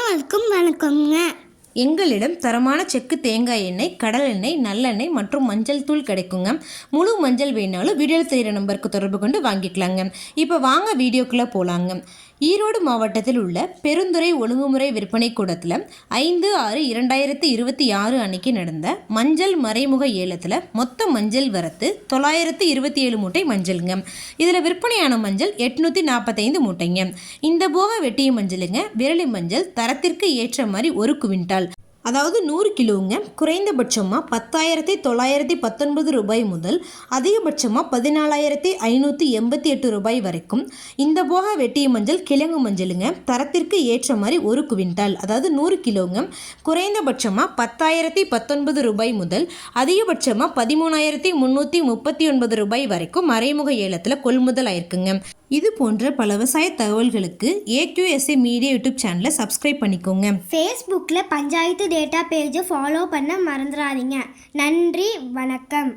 அனைவருக்கும் வணக்கம்ங்க. எங்களிடம் தரமான செக்கு தேங்காய் எண்ணெய், கடல் எண்ணெய், நல்லெண்ணெய் மற்றும் மஞ்சள் தூள் கிடைக்குங்க. முழு மஞ்சள் வேணாலும் வீடியோவில் தெரிகிற நம்பருக்கு தொடர்பு கொண்டு வாங்கிக்கலாங்க. இப்போ வாங்க வீடியோக்குள்ளே போகலாங்க. ஈரோடு மாவட்டத்தில் உள்ள பெருந்துறை ஒழுங்குமுறை விற்பனை கூடத்தில் 5/6/2026 அன்னைக்கு நடந்த மஞ்சள் மறைமுக ஏலத்தில் மொத்த மஞ்சள் வரத்து 927 மூட்டை மஞ்சளுங்க. இதில் விற்பனையான மஞ்சள் 845 மூட்டைங்க. இந்த போக வெட்டிய மஞ்சளுங்க விரலி மஞ்சள் தரத்திற்கு ஏற்ற மாதிரி 1 குவிண்டால், அதாவது 100 கிலோங்க. குறைந்தபட்சமாக 10,919 ரூபாய் முதல் அதிகபட்சமாக 14,588 ரூபாய் வரைக்கும். இந்த போக வெட்டிய மஞ்சள் கிழங்கு மஞ்சளுங்க தரத்திற்கு ஏற்ற மாதிரி 1 குவிண்டால், அதாவது 100 கிலோங்க. குறைந்தபட்சமாக 10,019 ரூபாய் முதல் அதிகபட்சமாக 13,339 ரூபாய் வரைக்கும் மறைமுக ஏலத்தில் கொள்முதல் ஆயிருக்குங்க. இது போன்ற பல விவசாய தகவல்களுக்கு AQSA மீடியா யூடியூப் சேனலை சப்ஸ்கிரைப் பண்ணிக்கோங்க. ஃபேஸ்புக்கில் பஞ்சாயத்து டேட்டா பேஜை ஃபாலோ பண்ண மறந்துடாதீங்க. நன்றி, வணக்கம்.